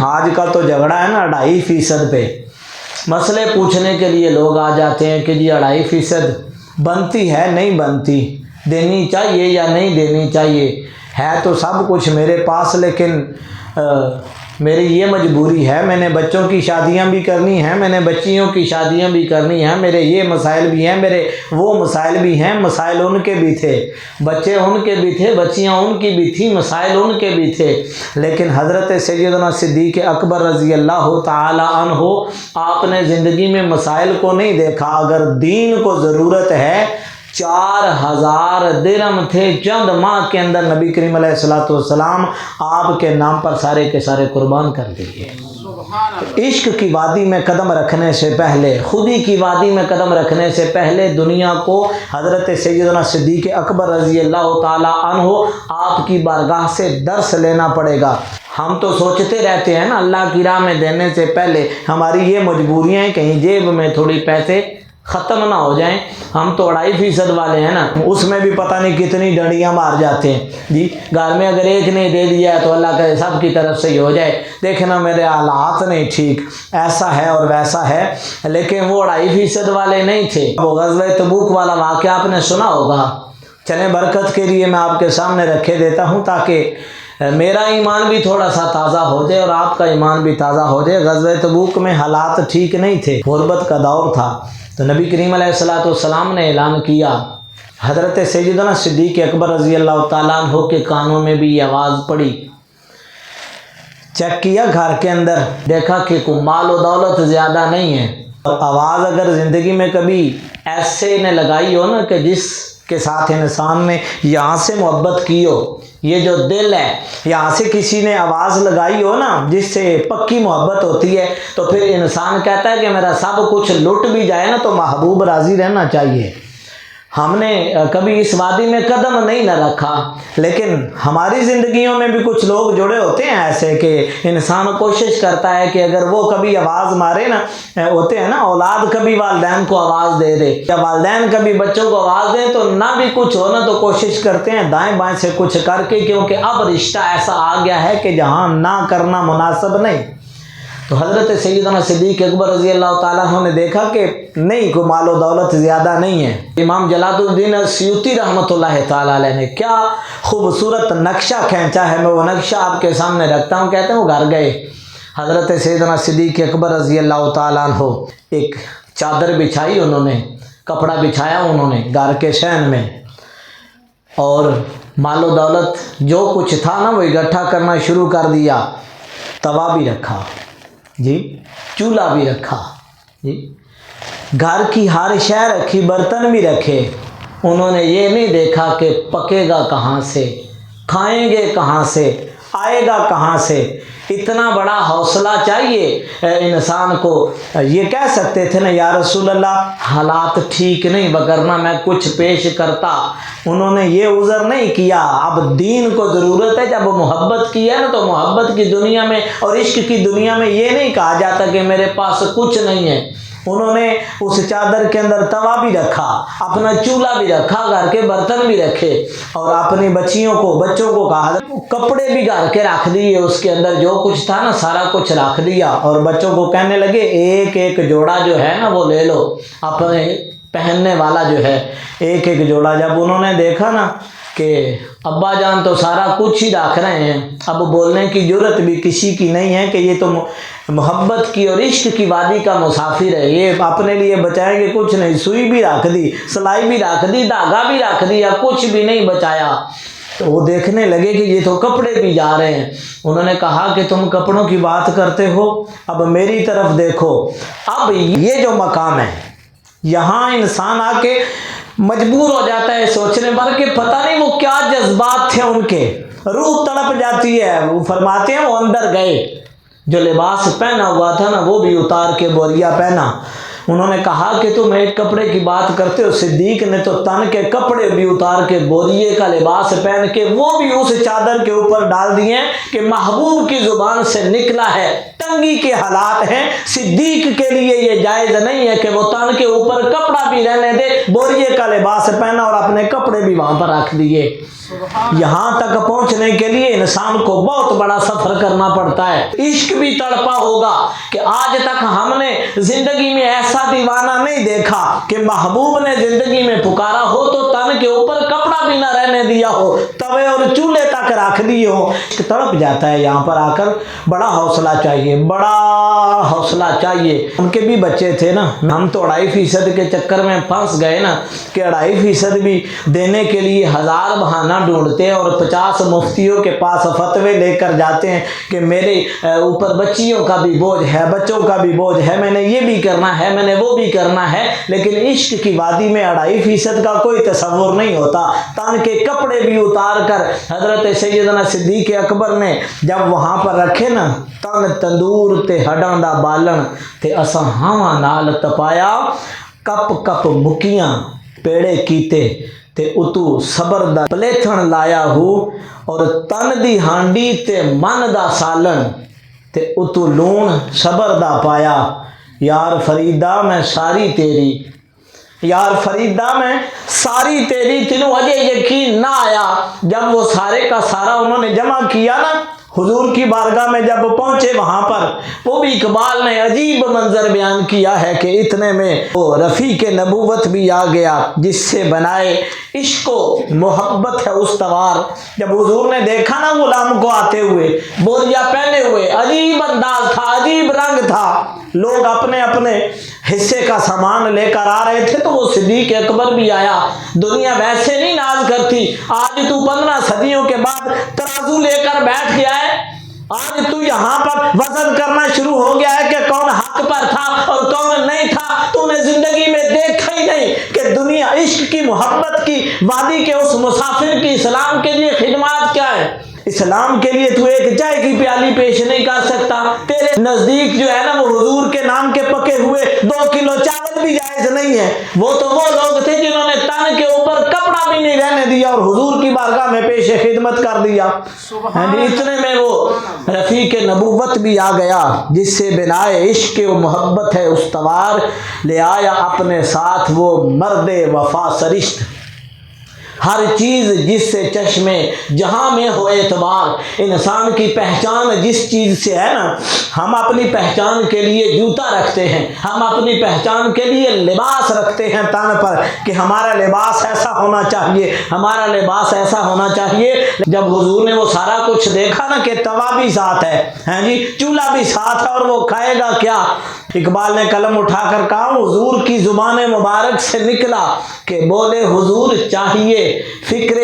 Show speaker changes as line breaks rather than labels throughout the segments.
آج کا تو جھگڑا ہے نا 2.5% پہ، مسئلے پوچھنے کے لیے لوگ آ جاتے ہیں کہ جی 2.5% بنتی ہے نہیں بنتی، دینی چاہیے یا نہیں دینی چاہیے، ہے تو سب کچھ میرے پاس لیکن میری یہ مجبوری ہے، میں نے بچوں کی شادیاں بھی کرنی ہیں، میں نے بچیوں کی شادیاں بھی کرنی ہیں، میرے یہ مسائل بھی ہیں، میرے وہ مسائل بھی ہیں، مسائل ان کے بھی تھے، بچے ان کے بھی تھے، بچیاں ان کی بھی تھی، مسائل ان کے بھی تھے، لیکن حضرت سیدنا صدیق اکبر رضی اللہ تعالی عنہ آپ نے زندگی میں مسائل کو نہیں دیکھا۔ اگر دین کو ضرورت ہے، 4000 درہم تھے چند ماہ کے اندر نبی کریم علیہ السلام آپ کے نام پر سارے کے سارے قربان کر دیے۔ عشق کی وادی میں قدم رکھنے سے پہلے، خودی کی وادی میں قدم رکھنے سے پہلے دنیا کو حضرت سیدنا صدیق اکبر رضی اللہ تعالی عنہ آپ کی بارگاہ سے درس لینا پڑے گا۔ ہم تو سوچتے رہتے ہیں نا اللہ کی راہ میں دینے سے پہلے ہماری یہ مجبوریاں ہیں، کہیں جیب میں تھوڑی پیسے ختم نہ ہو جائیں، ہم تو 2.5% والے ہیں نا، اس میں بھی پتہ نہیں کتنی ڈنڈیاں مار جاتے ہیں جی۔ گھر میں اگر ایک نے دے دیا ہے تو اللہ کرے سب کی طرف سے ہی ہو جائے، دیکھنا میرے حالات نہیں ٹھیک، ایسا ہے اور ویسا ہے، لیکن وہ 2.5% والے نہیں تھے۔ وہ غزوہ تبوک والا واقعہ آپ نے سنا ہوگا، چلیں برکت کے لیے میں آپ کے سامنے رکھے دیتا ہوں تاکہ میرا ایمان بھی تھوڑا سا تازہ ہو جائے اور آپ کا ایمان بھی تازہ ہو جائے۔ غزوہ تبوک میں حالات ٹھیک نہیں تھے، غربت کا دور تھا، تو نبی کریم علیہ السلام نے اعلان کیا، حضرت سیدنا صدیق اکبر رضی اللہ تعالیٰ عنہ کے کانوں میں بھی یہ آواز پڑی، چیک کیا گھر کے اندر، دیکھا کہ کوئی مال و دولت زیادہ نہیں ہے، اور آواز اگر زندگی میں کبھی ایسے نے لگائی ہو نا کہ جس کے ساتھ انسان نے یہاں سے محبت کی ہو، یہ جو دل ہے یہاں سے کسی نے آواز لگائی ہو نا جس سے پکی محبت ہوتی ہے، تو پھر انسان کہتا ہے کہ میرا سب کچھ لٹ بھی جائے نا تو محبوب راضی رہنا چاہیے۔ ہم نے کبھی اس وادی میں قدم نہیں نہ رکھا، لیکن ہماری زندگیوں میں بھی کچھ لوگ جڑے ہوتے ہیں ایسے کہ انسان کوشش کرتا ہے کہ اگر وہ کبھی آواز مارے نا، ہوتے ہیں نا اولاد کبھی والدین کو آواز دے دے یا والدین کبھی بچوں کو آواز دیں تو نہ بھی کچھ ہو نا تو کوشش کرتے ہیں دائیں بائیں سے کچھ کر کے، کیونکہ اب رشتہ ایسا آ گیا ہے کہ جہاں نہ کرنا مناسب نہیں۔ تو حضرت سیدنا صدیق اکبر رضی اللہ تعالیٰ عنہ نے دیکھا کہ نہیں، کوئی مال و دولت زیادہ نہیں ہے۔ امام جلال الدین سیوطی رحمۃ اللہ تعالیٰ علیہ نے کیا خوبصورت نقشہ کھینچا ہے، میں وہ نقشہ آپ کے سامنے رکھتا ہوں۔ کہتے ہیں وہ گھر گئے، حضرت سیدنا صدیق اکبر رضی اللہ تعالیٰ عنہ ایک چادر بچھائی، انہوں نے کپڑا بچھایا انہوں نے گھر کے شہن میں، اور مال و دولت جو کچھ تھا نا وہ اکٹھا کرنا شروع کر دیا، توا بھی رکھا جی، چولہا بھی رکھا جی، گھر کی ہر شے رکھی، برتن بھی رکھے۔ انہوں نے یہ نہیں دیکھا کہ پکے گا کہاں سے، کھائیں گے کہاں سے، آئے گا کہاں سے۔ اتنا بڑا حوصلہ چاہیے انسان کو، یہ کہہ سکتے تھے نا یا رسول اللہ حالات ٹھیک نہیں وگرنہ میں کچھ پیش کرتا، انہوں نے یہ عذر نہیں کیا۔ اب دین کو ضرورت ہے، جب محبت کی ہے نا تو محبت کی دنیا میں اور عشق کی دنیا میں یہ نہیں کہا جاتا کہ میرے پاس کچھ نہیں ہے۔ انہوں نے اس چادر کے اندر توا بھی رکھا، اپنا چولہا بھی رکھا، گھر کے برتن بھی رکھے، اور اپنی بچوں کو کہا کپڑے بھی گھر کے رکھ دیے، اس کے اندر جو کچھ تھا نا سارا کچھ رکھ دیا، اور بچوں کو کہنے لگے ایک ایک جوڑا جو ہے نا وہ لے لو، اپنے پہننے والا جو ہے ایک ایک جوڑا۔ جب انہوں نے دیکھا نا کہ ابا جان تو سارا کچھ ہی رکھ رہے ہیں، اب بولنے کی جرت بھی کسی کی نہیں ہے کہ یہ تو محبت کی اور عشق کی وادی کا مسافر ہے، یہ اپنے لیے بچائیں گے کچھ نہیں، سوئی بھی رکھ دی، سلائی بھی رکھ دی، دھاگا بھی رکھ دیا، کچھ بھی نہیں بچایا۔ تو وہ دیکھنے لگے کہ یہ تو کپڑے بھی جا رہے ہیں۔ انہوں نے کہا کہ تم کپڑوں کی بات کرتے ہو، اب میری طرف دیکھو، اب یہ جو مقام ہے یہاں انسان آ کے مجبور ہو جاتا ہے سوچنے پر کہ پتہ نہیں وہ کیا جذبات تھے ان کے، روح تڑپ جاتی ہے۔ وہ فرماتے ہیں وہ اندر گئے، جو لباس پہنا ہوا تھا نا وہ بھی اتار کے بوریا پہنا۔ انہوں نے کہا کہ تم ایک کپڑے کی بات کرتے ہو، صدیق نے تو تن کے کپڑے بھی اتار کے بوریے کا لباس پہن کے وہ بھی اس چادر کے اوپر ڈال دیے کہ محبوب کی زبان سے نکلا ہے تنگی کے حالات ہیں، صدیق کے لیے یہ جائز نہیں ہے کہ وہ تن کے اوپر کپڑا بھی رہنے دے، بوریے کا لباس پہنا اور اپنے کپڑے بھی وہاں پر رکھ دیے۔ یہاں تک پہنچنے کے لیے انسان کو بہت بڑا سفر کرنا پڑتا ہے۔ عشق بھی تڑپا ہوگا کہ آج تک ہم نے زندگی میں ایسا دیوانہ نہیں دیکھا کہ محبوب نے زندگی میں پکارا ہو تو تن کے اوپر کپڑا بھی نہ رہنے دیا ہو، توے اور چولہے تک رکھ دیے ہو۔ تڑپ جاتا ہے یہاں پر آ کر۔ بڑا حوصلہ چاہیے، بڑا حوصلہ چاہیے۔ ان کے بھی بچے تھے نا، ہم تو 2.5% کے چکر میں پھنس گئے نا کہ 2.5% بھی دینے کے لیے 1000 بہانہ ڈھونڈتے ہیں اور 50 مفتیوں کے پاس فتوے لے کر جاتے ہیں کہ میرے اوپر بچیوں کا بھی بوجھ ہے، بچوں کا بھی بوجھ ہے، میں نے یہ بھی کرنا ہے، میں نے وہ بھی کرنا ہے۔ لیکن عشق کی وادی میں 2.5% کا کوئی تصور نہیں ہوتا۔ تن کے کپڑے بھی اتار کر حضرت سیدنا صدیق اکبر نے جب وہاں پر رکھے نا، تن تندور تے ہڈاں دا بالن تے اساں ہاواں نال تپایا، کپ کپ مکیاں پیڑے کیتے تے اتو صبر دا پلیتھن لایا ہو، اور تن دی ہانڈی تے من دا سالن تے اتو لون صبر دا پایا۔ یار فریدہ میں ساری تیری، یار فریدہ میں ساری تیری، تینوں اجے یقین نہ آیا جب وہ سارے کا سارا انہوں نے جمع کیا نا حضور کی بارگاہ میں جب پہنچے وہاں پر، وہ بھی اقبال نے عجیب منظر بیان کیا ہے کہ اتنے میں وہ رفیق نبوت بھی آ گیا جس سے بنائے عشق و محبت ہے استوار۔ جب حضور نے دیکھا نا غلام کو آتے ہوئے، بوریا پہنے ہوئے، عجیب انداز تھا، عجیب رنگ تھا، لوگ اپنے اپنے حصے کا سامان لے کر آ رہے تھے، تو وہ صدیق اکبر بھی آیا۔ دنیا ویسے نہیں ناز کرتی، آج تو 15 صدیوں کے بعد ترازو لے کر بیٹھ گیا ہے، آج تو یہاں پر وزن کرنا شروع ہو گیا ہے کہ کون حق پر تھا اور کون نہیں تھا۔ تو نے زندگی میں دیکھا ہی نہیں کہ دنیا عشق کی محبت کی وادی کے اس مسافر کی اسلام کے لیے خدمات کیا ہے۔ اسلام کے لیے تو ایک چائے کی پیالی پیش نہیں کر سکتا، تیرے نزدیک جو ہے نا وہ حضور کے نام کے پکے ہوئے 2 کلو چاول بھی جائز نہیں ہے۔ وہ تو وہ لوگ تھے جنہوں نے تن کے اوپر کپڑا بھی نہیں رہنے دیا اور حضور کی بارگاہ میں پیش خدمت کر دیا۔ اتنے میں وہ رفیق نبوت بھی آ گیا جس سے بنائے عشق و محبت ہے استوار، لے آیا اپنے ساتھ وہ مرد وفا سرشت۔ ہر چیز جس سے چشمے جہاں میں ہو اعتبار، انسان کی پہچان جس چیز سے ہے نا، ہم اپنی پہچان کے لیے جوتا رکھتے ہیں، ہم اپنی پہچان کے لیے لباس رکھتے ہیں تن پر کہ ہمارا لباس ایسا ہونا چاہیے، ہمارا لباس ایسا ہونا چاہیے۔ جب حضور نے وہ سارا کچھ دیکھا نا کہ توا بھی ساتھ ہے، ہاں جی، چولہا بھی ساتھ ہے، اور وہ کھائے گا کیا؟ اقبال نے قلم اٹھا کر کہا، حضور کی زبان مبارک سے نکلا کہ بولے حضور چاہیے فکر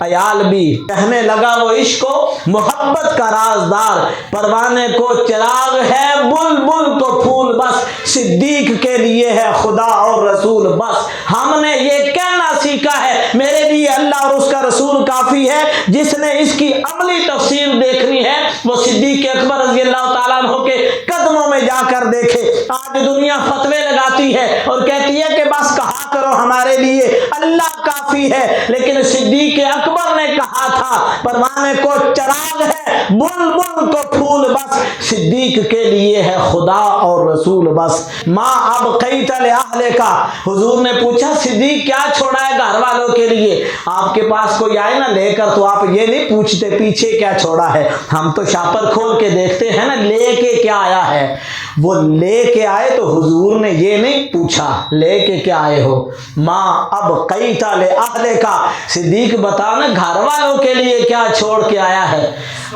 عیال بھی، کہنے لگا وہ عشق و محبت کا رازدار، پروانے کو چراغ ہے بلبل کو پھول بس، صدیق کے لیے ہے خدا اور رسول بس۔ ہم نے یہ کہنا سیکھا ہے میرے لیے اللہ اور اس کا رسول کافی ہے۔ جس نے اس کی عملی تفسیر دیکھنی ہے وہ صدیق اکبر رضی اللہ تعالیٰ عنہ کے قدموں میں جا کر دیکھے۔ آج دنیا فتوے لگاتی ہے اور کہتی ہے کہ بس کہا کرو ہمارے لیے اللہ کافی ہے، لیکن صدیق اکبر نے کہا تھا پروانے کو چراغ ہے بلبل کو پھول بس، صدیق کے لیے ہے خدا اور رسول بس۔ ماں اب قیت لأہلے کا، حضور نے پوچھا صدیق کیا چھوڑا ہے گھر والوں کے لیے؟ آپ کے پاس کوئی آئے نا لے کر تو آپ یہ نہیں پوچھتے پیچھے کیا چھوڑا ہے، ہم تو شاپر کھول کے دیکھتے ہیں نا لے کے کیا آیا ہے۔ وہ لے کے آئے تو حضور نے یہ نہیں پوچھا لے کے کیا آئے ہو۔ ماں اب قیت لأہلے کا، صدیق بتانا گھر والوں کے لیے کیا چھوڑ کے آیا ہے؟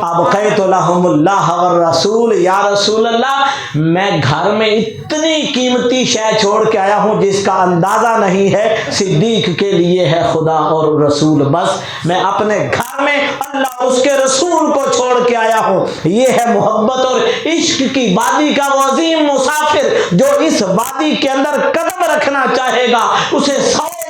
اب قیت لہم اللہ والرسول، یا رسول اللہ میں گھر میں اتنی قیمتی شے چھوڑ کے آیا ہوں جس کا اندازہ نہیں ہے، صدیق کے لیے ہے خدا اور رسول بس۔ میں اپنے گھر میں اللہ اس کے رسول کو چھوڑ کے آیا ہوں۔ یہ ہے محبت اور عشق کی وادی کا وہ عظیم مسافر جو اس وادی کے اندر قدم رکھنا چاہے گا، اسے 100